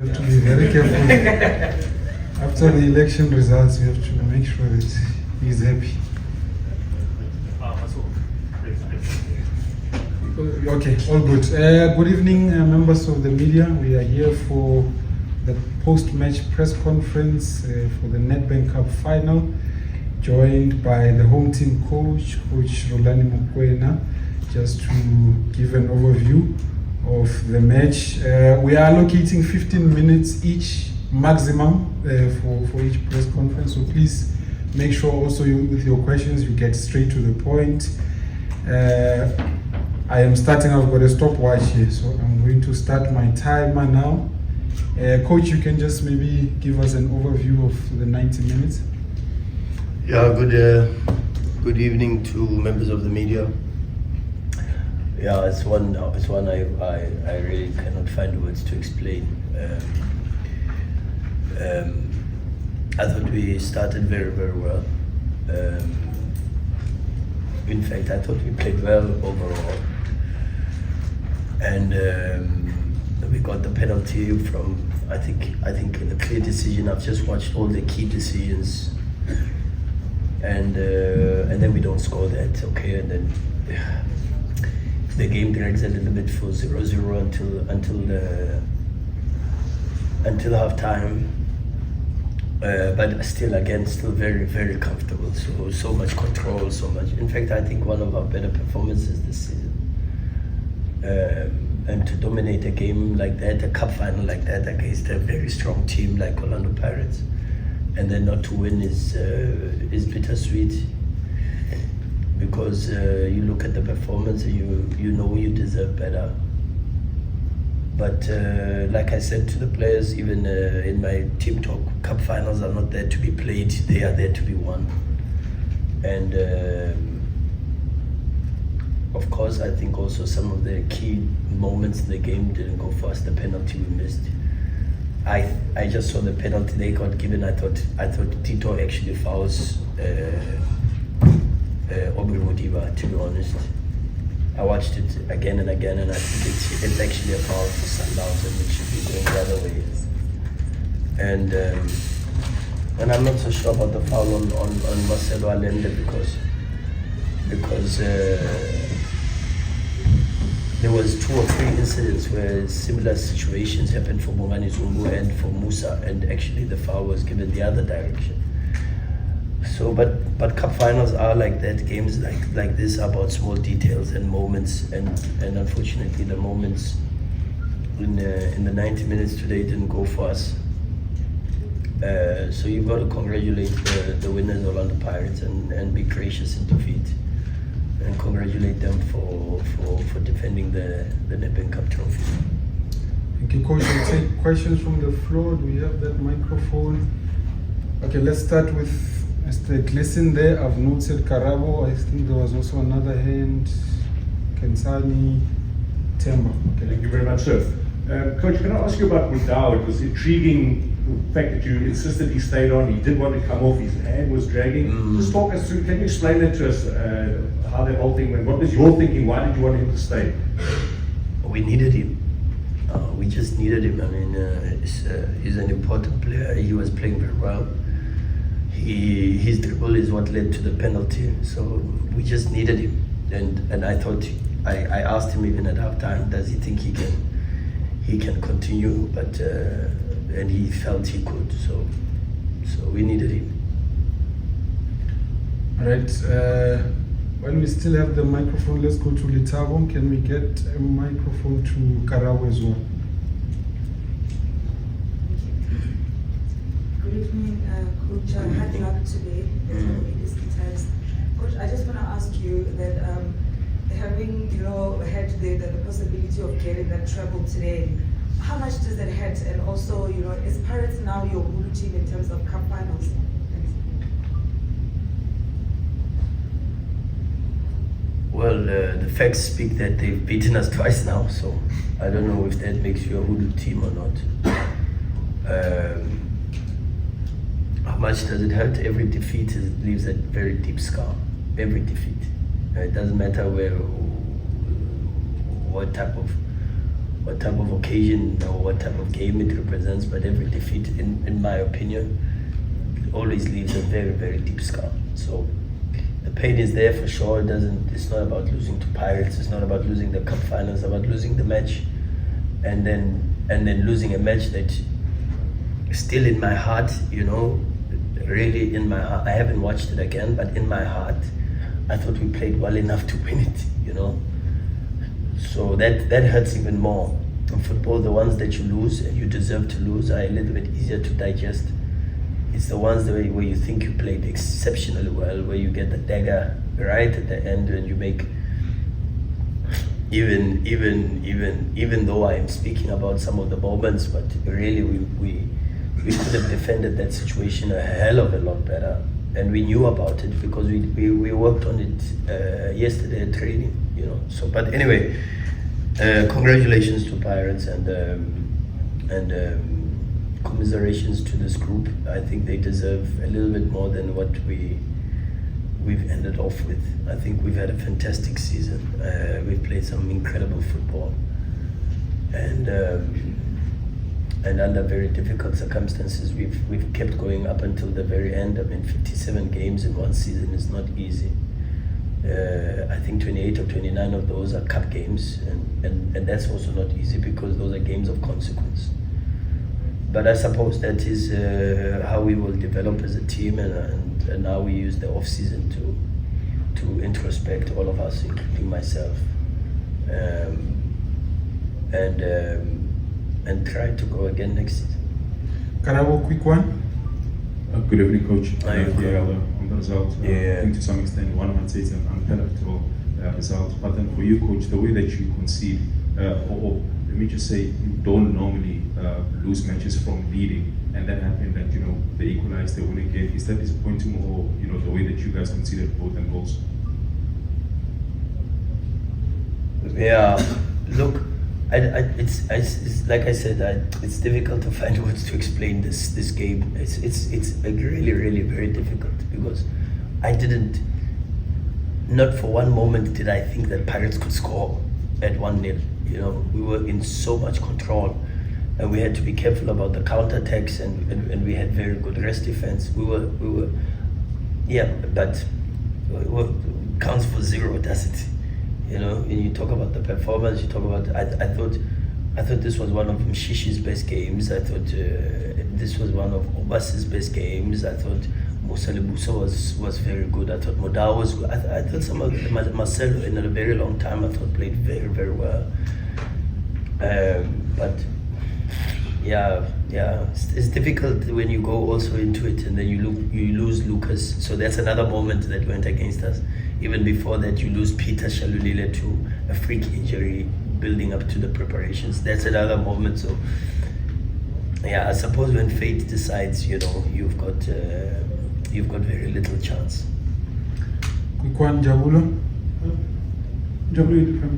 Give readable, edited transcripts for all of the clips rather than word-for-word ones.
You have to be very careful. After the election results, you have to make sure that he's happy. Okay, all good. Good evening, members of the media. We are here for the post-match press conference for the Nedbank Cup final, joined by the home team coach, Coach Rulani Mokwena, just to give an overview of the match. We are allocating 15 minutes each maximum for each press conference, so please make sure also with your questions you get straight to the point. I am starting, I've got a stopwatch here, so I'm going to start my timer now. Coach, you can just maybe give us an overview of the 90 minutes. Yeah, good evening to members of the media. Yeah, it's one I really cannot find words to explain. I thought we started very, very well. In fact, I thought we played well overall. And we got the penalty from, I think a clear decision. I've just watched all the key decisions. And then we don't score that, okay, and then the game drags a little bit for 0-0 until half time, but still very, very comfortable. So much control, so much. In fact, I think one of our better performances this season. And to dominate a game like that, a cup final like that against a very strong team like Orlando Pirates, and then not to win is bittersweet, because you look at the performance and you know you deserve better. But like I said to the players, even in my team talk, cup finals are not there to be played, they are there to be won. And of course, I think also some of the key moments in the game didn't go for us. The penalty we missed. I just saw the penalty they got given. I thought Tito actually fouls Mudau, to be honest. I watched it again and again, and I think it's actually a foul for Sundowns, and it should be going the other way. And I'm not so sure about the foul on Marcelo Allende because there was 2 or 3 incidents where similar situations happened for Mamelodi Sundowns and for Musa, and actually the foul was given the other direction. So, but cup finals are like that. Games like this are about small details and moments, and unfortunately the moments in the 90 minutes today didn't go for us. So you've got to congratulate the winners, Orlando Pirates, and be gracious in defeat, and congratulate them for defending the Nedbank Cup trophy. Thank you, Coach. We'll take questions from the floor. Do we have that microphone? Okay, let's start with Mr. Gleason there. I've noted Karabo. I think there was also another hand. Kensani, Temba. Okay. Thank you very much, sir. Coach, can I ask you about Mudau? It was intriguing the fact that you insisted he stayed on. He did want to come off. His hand was dragging. Just talk us through. Can you explain that to us? How that whole thing went? What was your thinking? Why did you want him to stay? We needed him. We just needed him. I mean, he's an important player. He was playing very well. His dribble is what led to the penalty. So we just needed him. And I thought, I asked him even at halftime, does he think he can continue? But and he felt he could. So we needed him. All right. While we still have the microphone, let's go to Litabo. Can we get a microphone to Karabo as well? Good evening, Coach. Hard luck today in these details. Coach, I just want to ask you that having had the possibility of getting that treble today, how much does that hurt? And also, is Pirates now your Hulu team in terms of cup finals? Well, the facts speak that they've beaten us twice now, so I don't know if that makes you a hoodoo team or not. How much does it hurt? Every defeat leaves a very deep scar. Every defeat. It doesn't matter what type of what type of occasion or what type of game it represents, but every defeat, in my opinion, always leaves a very, very deep scar. So the pain is there for sure. It's not about losing to Pirates. It's not about losing the cup finals. It's about losing the match, and then losing a match that still in my heart, really in my heart. I haven't watched it again, but in my heart, I thought we played well enough to win it. So that hurts even more. In football, the ones that you lose and you deserve to lose are a little bit easier to digest. It's the ones where you think you played exceptionally well, where you get the dagger right at the end and you make. Even though I am speaking about some of the moments, but really we could have defended that situation a hell of a lot better, and we knew about it because we worked on it yesterday at training. So, but anyway, congratulations to Pirates and commiserations to this group. I think they deserve a little bit more than what we've ended off with. I think we've had a fantastic season. We've played some incredible football, and under very difficult circumstances, we've kept going up until the very end. 57 games in one season is not easy. I think 28 or 29 of those are cup games, and that's also not easy because those are games of consequence. But I suppose that is how we will develop as a team, and now we use the off season to introspect, all of us, including myself, and try to go again next season. Can I have a quick one? Good evening, Coach. Hi, On the result, I think to some extent one might say it's an unpalatable result. But then for you, Coach, the way that you concede, or let me just say, you don't normally lose matches from leading, and that happened that they equalized, they win again. Is that disappointing, or the way that you guys conceded both and goals? Yeah, look, it's like I said, it's difficult to find words to explain this game. It's really, really very difficult because I didn't, not for one moment did I think that Pirates could score at 1-0. We were in so much control, and we had to be careful about the counter-attacks, and we had very good rest defense. We were, yeah, but counts for zero, does it? When you talk about the performance, you talk about. I thought this was one of Mshishi's best games. I thought this was one of Obas's best games. I thought Musa Lebuso was very good. I thought Mudau was good. I thought some of Marcelo in a very long time I thought played very, very well. But yeah, it's difficult when you go also into it and then you lose Lucas. So that's another moment that went against us. Even before that, you lose Peter Shalulile to a freak injury building up to the preparations. That's another moment. So yeah, I suppose when fate decides, you've got very little chance. Quick one, Jabulo. Jabulo from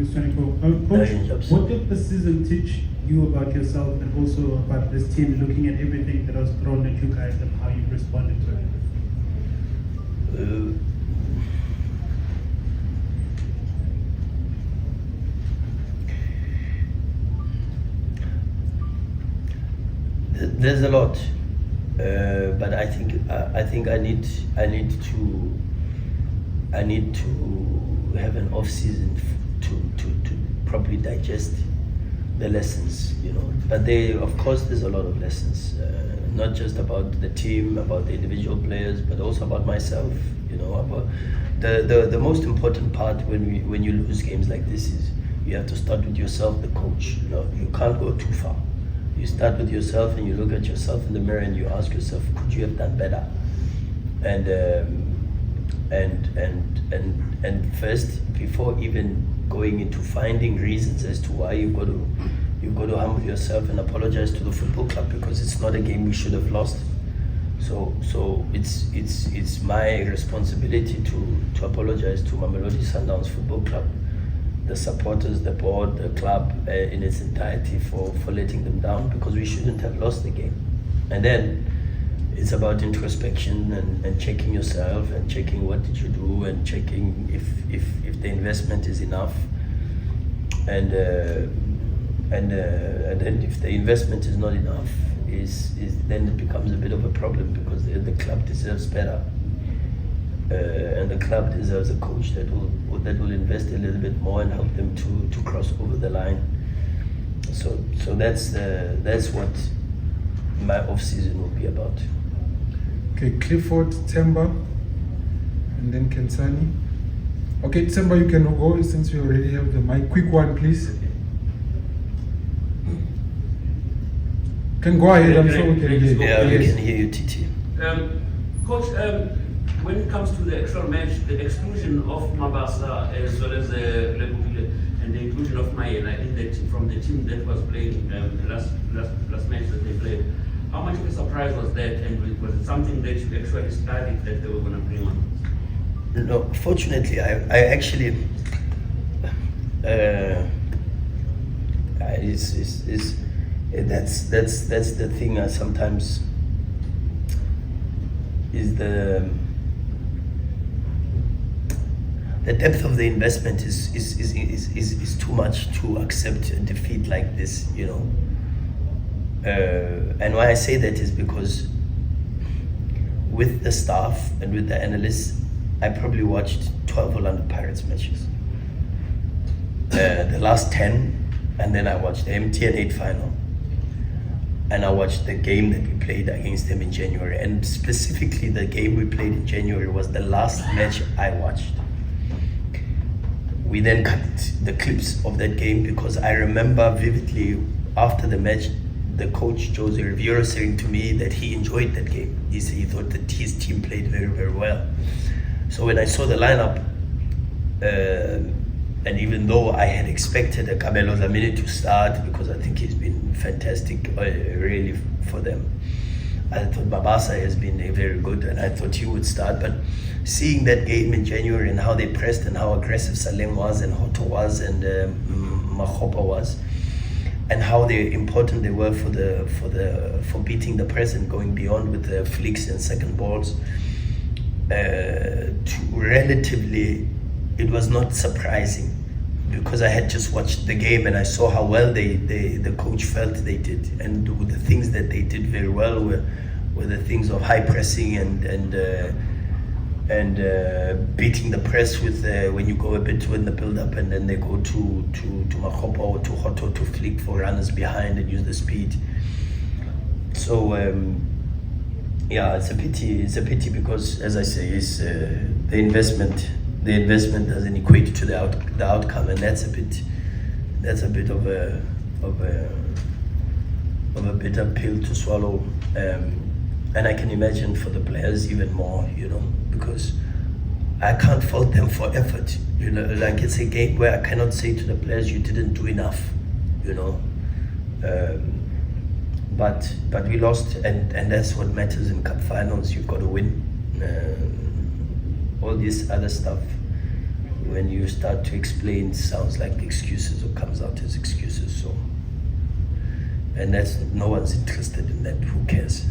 Coach, what did the season teach you about yourself and also about this team, looking at everything that was thrown at you guys and how you responded to it? There's a lot, but I think I need to have an off season to properly digest the lessons, But of course, there's a lot of lessons, not just about the team, about the individual players, but also about myself. About the most important part when you lose games like this is you have to start with yourself, the coach. You can't go too far. You start with yourself and you look at yourself in the mirror and you ask yourself, could you have done better? And first, before even going into finding reasons as to why you've got to humble yourself and apologize to the football club, because it's not a game we should have lost. So it's my responsibility to apologize to Mamelodi Sundowns Football Club, the supporters, the board, the club in its entirety for letting them down, because we shouldn't have lost the game. And then it's about introspection and checking yourself and checking what did you do and checking if the investment is enough. And and then if the investment is not enough, is then it becomes a bit of a problem, because the club deserves better, and the club deserves a coach that will invest a little bit more and help them to cross over the line. So that's what my off season will be about. Okay, Clifford, Temba, and then Kensani. Okay, Temba, you can go since we already have the mic. Quick one, please. Can go ahead, I'm sure we can hear you. Yeah, we can hear you, Titi. Coach, when it comes to the actual match, the exclusion of Mabasa as well as Lebukile and the inclusion of Mayela in the from the team that was playing the last match that they played, how much of a surprise was that, and was it something that you actually studied that they were going to bring on? No, fortunately, I actually that's the thing. I sometimes is the depth of the investment is too much to accept a defeat like this, you know. And why I say that is because with the staff and with the analysts, I probably watched 12 Orlando Pirates matches, the last 10, and then I watched the MTN 8 final, and I watched the game that we played against them in January, and specifically the game we played in January was the last match I watched. We then cut the clips of that game because I remember vividly after the match, the coach Jose Riverio saying to me that he enjoyed that game. He said he thought that his team played very, very well. So when I saw the lineup, and even though I had expected a Kabelo Zamini to start because I think he's been fantastic really for them, I thought Babasa has been very good and I thought he would start. But seeing that game in January and how they pressed and how aggressive Salem was and Hoto was and Mahopa was, and how important they were for beating the press and going beyond with the flicks and second balls, relatively it was not surprising because I had just watched the game and I saw how well the coach felt they did, and the things that they did very well were the things of high pressing and beating the press with when you go a bit in the build up and then they go to Mahopa or to Hoto to flick for runners behind and use the speed. So yeah, it's a pity because, as I say, it's the investment doesn't equate to the outcome, and that's a bit of a bitter pill to swallow. And I can imagine for the players even more, you know, because I can't fault them for effort. You know, like it's a game where I cannot say to the players you didn't do enough, you know. But we lost, and that's what matters in cup finals. You've got to win. All this other stuff, when you start to explain, sounds like excuses or comes out as excuses. So, and that's no one's interested in that. Who cares?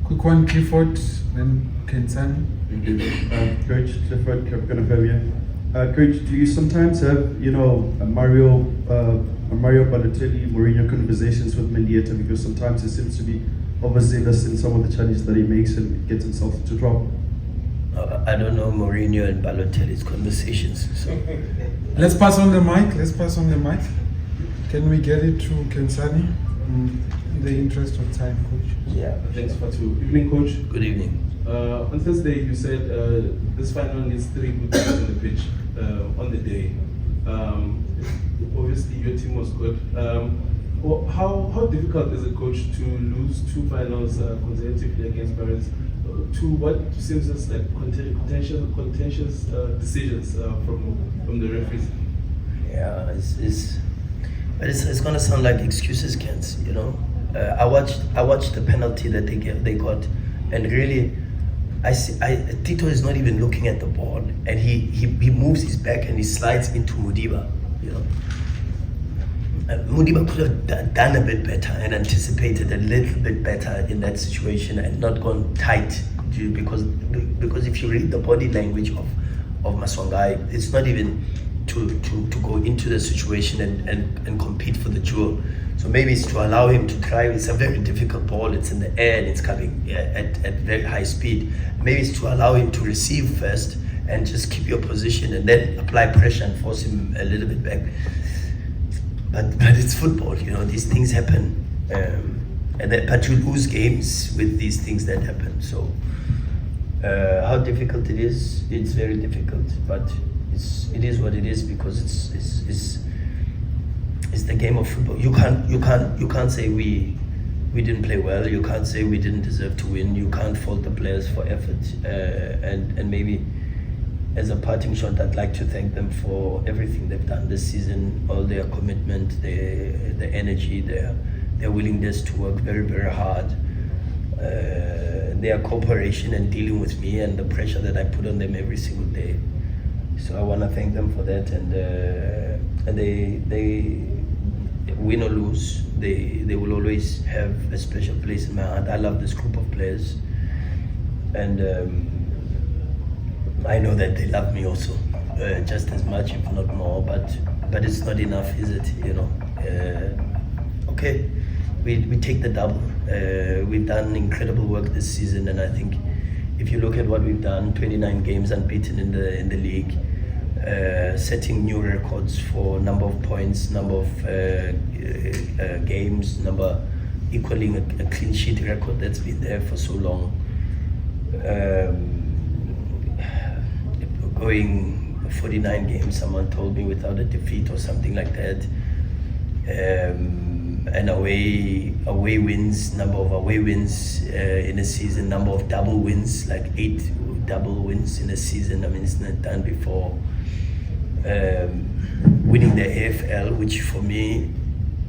Quick one, Clifford, then Kensani. Coach Clifford, Captain of Fabian. Coach, do you sometimes have, you know, Mario Balotelli, Mourinho conversations with Mendieta, because sometimes he seems to be overzealous in some of the challenges that he makes and gets himself into trouble? I don't know Mourinho and Balotelli's conversations. So. Let's pass on the mic. Can we get it to Kensani? In the interest of time, Coach. Yeah. Thanks, Fatu. Evening, Coach. Good evening. On Thursday, you said this final needs 3 good guys on the pitch on the day. Obviously, your team was good. How difficult is a coach to lose 2 finals consecutively against Paris? To what seems as like contentious decisions from the referees? Yeah, it's gonna sound like excuses, Kent. You know, I watched the penalty that they got, and really, Tito is not even looking at the ball, and he moves his back and he slides into Mudiba. You know, Mudiba could have done a bit better and anticipated a little bit better in that situation and not gone tight, because if you read the body language of Maswangai, it's not even to go into the situation and compete for the jewel. So maybe it's to allow him to try. It's a very difficult ball. It's in the air and it's coming at very high speed. Maybe it's to allow him to receive first and just keep your position and then apply pressure and force him a little bit back. But it's football, you know, these things happen. But you lose games with these things that happen. So how difficult it is, it's very difficult. But it is what it is, because it's the game of football. You can't say we didn't play well. You can't say we didn't deserve to win. You can't fault the players for effort. And maybe as a parting shot, I'd like to thank them for everything they've done this season, all their commitment, their energy, their willingness to work very, very hard, their cooperation and dealing with me and the pressure that I put on them every single day. So I want to thank them for that, and they win or lose, they will always have a special place in my heart. I love this group of players, and I know that they love me also, just as much, if not more. But it's not enough, is it? You know. Okay, we take the double. We've done incredible work this season, and I think if you look at what we've done, 29 games unbeaten in the league, setting new records for number of points, number of games, equaling a clean sheet record that's been there for so long. Going 49 games, someone told me, without a defeat or something like that. And away wins, number of away wins in a season, number of double wins, like 8 double wins in a season. I mean, it's not done before. Winning the AFL, which for me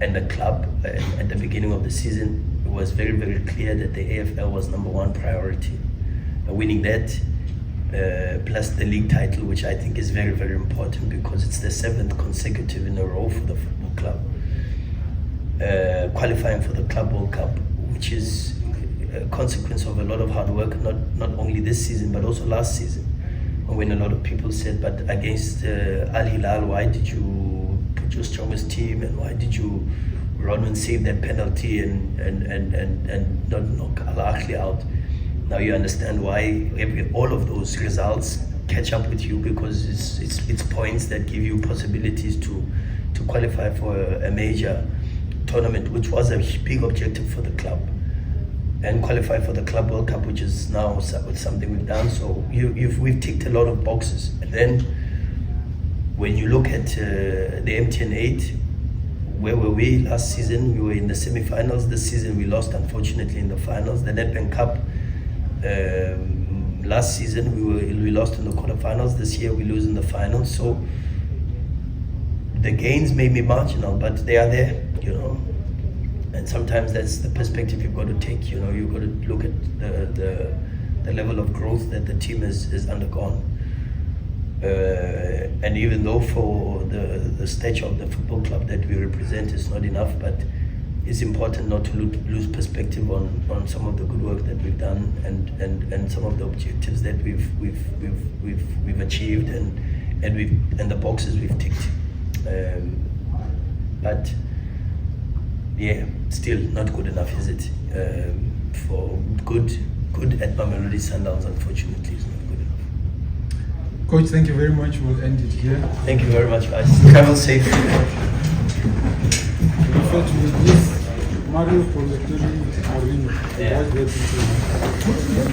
and the club at the beginning of the season, it was very, very clear that the AFL was number one priority. Winning that, plus the league title, which I think is very, very important, because it's the 7th consecutive in a row for the football club. Qualifying for the Club World Cup, which is a consequence of a lot of hard work, not only this season but also last season, when a lot of people said, but against Al Hilal, why did you put your strongest team, and why did you run and save that penalty and not knock Al Ahly out? Now you understand why all of those results catch up with you, because it's points that give you possibilities to qualify for a major tournament, which was a big objective for the club, and qualify for the Club World Cup, which is now something we've done. So we've ticked a lot of boxes. And then when you look at the MTN 8, where were we last season? We were in the semi-finals. This season we lost, unfortunately, in the finals. The Nedbank Cup, last season we lost in the quarterfinals. This year we lose in the finals. So the gains may be marginal, but they are there, you know. And sometimes that's the perspective you've got to take. You know, you've got to look at the level of growth that the team has undergone. And even though for the stature of the football club that we represent is not enough, but it's important not to lose perspective on some of the good work that we've done and some of the objectives that we've achieved and the boxes we've ticked. But yeah, still not good enough, is it? For good at Mamelodi Sundowns, unfortunately, is not good enough. Coach, thank you very much. We'll end it here. Thank you very much, guys. Travel safe. Refer to this Mario Balotelli Mourinho. Yeah.